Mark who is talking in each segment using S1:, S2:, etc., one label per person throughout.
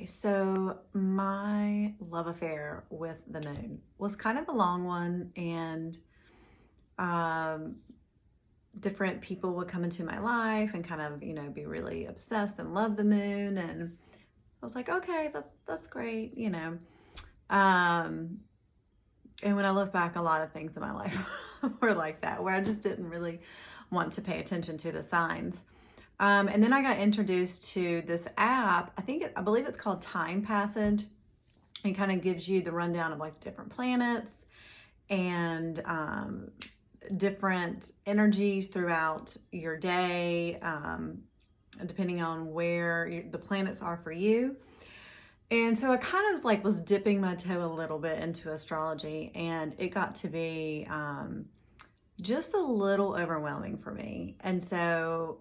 S1: Okay, so my love affair with the moon was kind of a long one, and um, different people would come into my life and kind of, be really obsessed and love the moon. And I was like, okay, that's great. Um, and when I look back, a lot of things in my life were like that, where I just didn't really want to pay attention to the signs. And then I got introduced to this app. I believe it's called Time Passage. It kind of gives you the rundown of like different planets and different energies throughout your day, depending on where the planets are for you. And so I kind of was dipping my toe a little bit into astrology, and it got to be just a little overwhelming for me. And so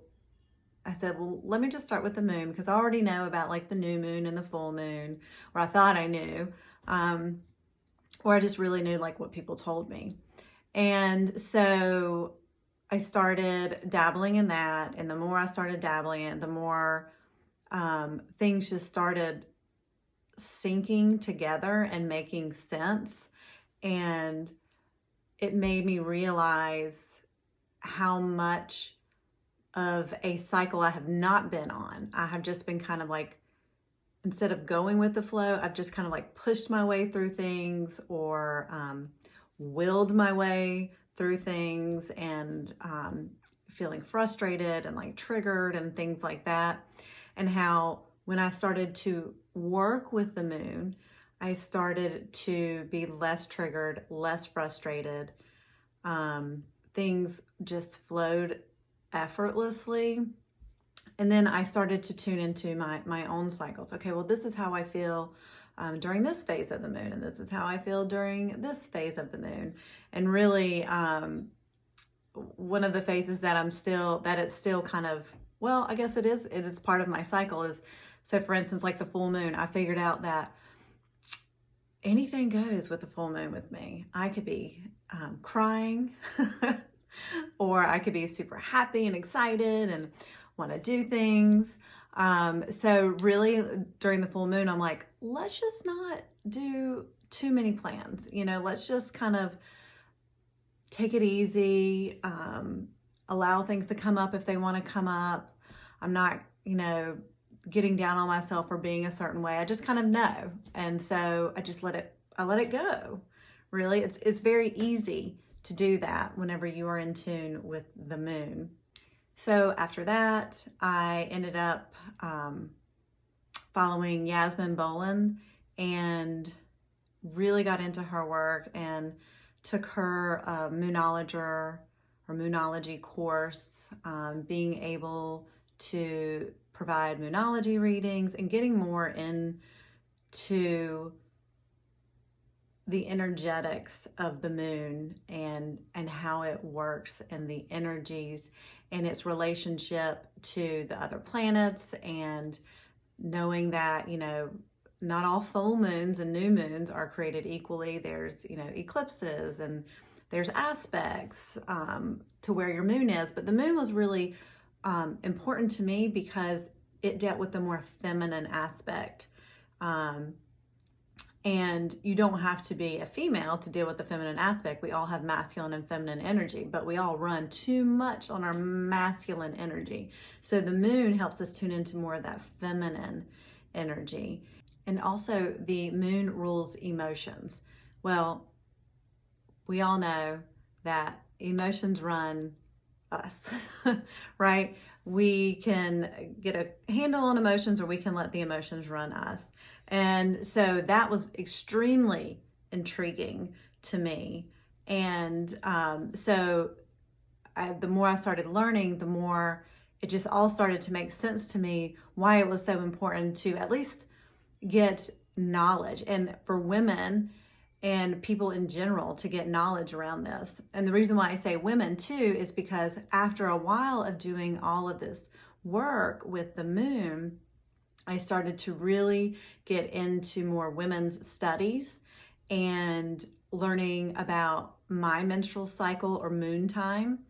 S1: I said, well, let me just start with the moon, because I already know about like the new moon and the full moon, or I thought I knew, or I just really knew like what people told me. And so I started dabbling in that. And the more I started dabbling in it, the more things just started syncing together and making sense. And it made me realize how much of a cycle I have not been on. I have just been kind of like, instead of going with the flow, I've just kind of like pushed my way through things, or willed my way through things, and feeling frustrated and like triggered and things like that. And how when I started to work with the moon, I started to be less triggered, less frustrated. Things just flowed effortlessly. And then I started to tune into my own cycles. Okay, well, this is how I feel during this phase of the moon, and this is how I feel during this phase of the moon. And really, one of the phases that it's still kind of, well, I guess it is part of my cycle is, so for instance, like the full moon, I figured out that anything goes with the full moon with me. I could be crying or I could be super happy and excited and want to do things. So really during the full moon, I'm like, let's just not do too many plans. Let's just kind of take it easy, allow things to come up if they want to come up. I'm not, getting down on myself for being a certain way. I just kind of know. And so I let it go. Really, it's very easy to do that whenever you are in tune with the moon. So after that, I ended up following Yasmin Boland and really got into her work and took her moonology course, being able to provide moonology readings and getting more into the energetics of the moon and how it works, and the energies and its relationship to the other planets, and knowing that not all full moons and new moons are created equally. There's eclipses, and there's aspects to where your moon is. But the moon was really important to me because it dealt with the more feminine aspect. And you don't have to be a female to deal with the feminine aspect. We all have masculine and feminine energy, but we all run too much on our masculine energy. So the moon helps us tune into more of that feminine energy. And also the moon rules emotions. Well, we all know that emotions run us, right? We can get a handle on emotions, or we can let the emotions run us. And so that was extremely intriguing to me. And the more I started learning, the more it just all started to make sense to me why it was so important to at least get knowledge, and for women and people in general to get knowledge around this. And the reason why I say women too is because after a while of doing all of this work with the moon, I started to really get into more women's studies and learning about my menstrual cycle, or moon time.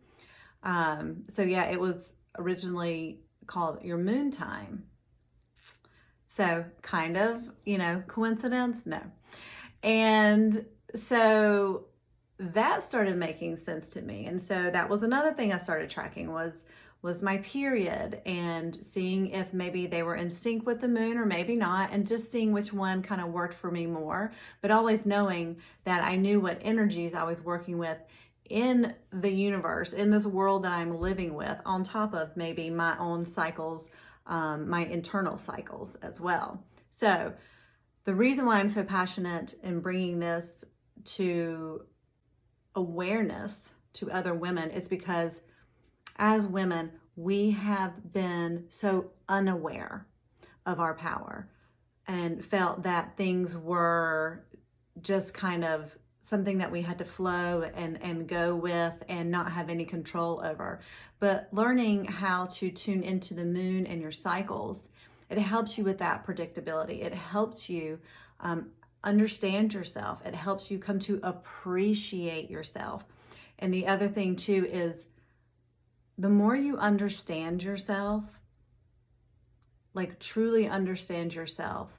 S1: So yeah, it was originally called your moon time. So kind of, coincidence? No. And so that started making sense to me. And so that was another thing I started tracking was my period, and seeing if maybe they were in sync with the moon or maybe not, and just seeing which one kind of worked for me more, but always knowing that I knew what energies I was working with in the universe, in this world that I'm living with, on top of maybe my own cycles, my internal cycles as well. So the reason why I'm so passionate in bringing this to awareness to other women is because as women, we have been so unaware of our power and felt that things were just kind of something that we had to flow and go with and not have any control over. But learning how to tune into the moon and your cycles, it helps you with that predictability. It helps you understand yourself. It helps you come to appreciate yourself. And the other thing too is, the more you understand yourself, like truly understand yourself,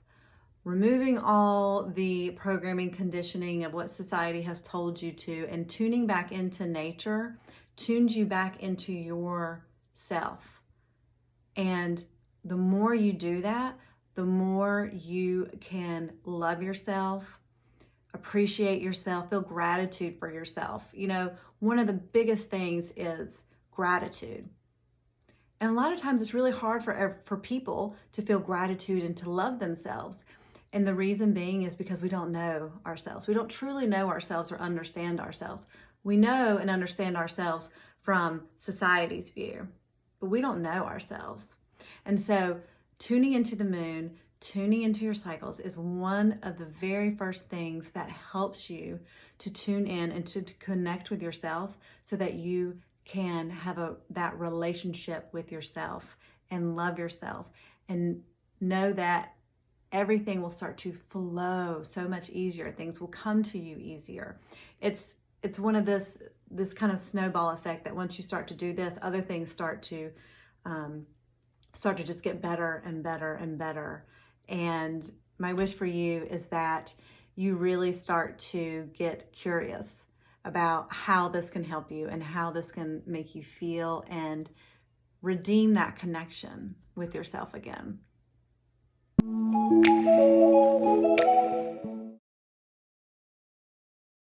S1: removing all the programming, conditioning of what society has told you to, and tuning back into nature, tunes you back into yourself. And the more you do that, the more you can love yourself, appreciate yourself, feel gratitude for yourself. One of the biggest things is gratitude. And a lot of times it's really hard for people to feel gratitude and to love themselves. And the reason being is because we don't know ourselves. We don't truly know ourselves or understand ourselves. We know and understand ourselves from society's view, but we don't know ourselves. And so tuning into the moon, tuning into your cycles is one of the very first things that helps you to tune in and to connect with yourself so that you can have that relationship with yourself and love yourself and know that everything will start to flow so much easier. Things will come to you easier. It's one of this kind of snowball effect that once you start to do this, other things start to just get better and better and better. And my wish for you is that you really start to get curious about how this can help you and how this can make you feel and redeem that connection with yourself again.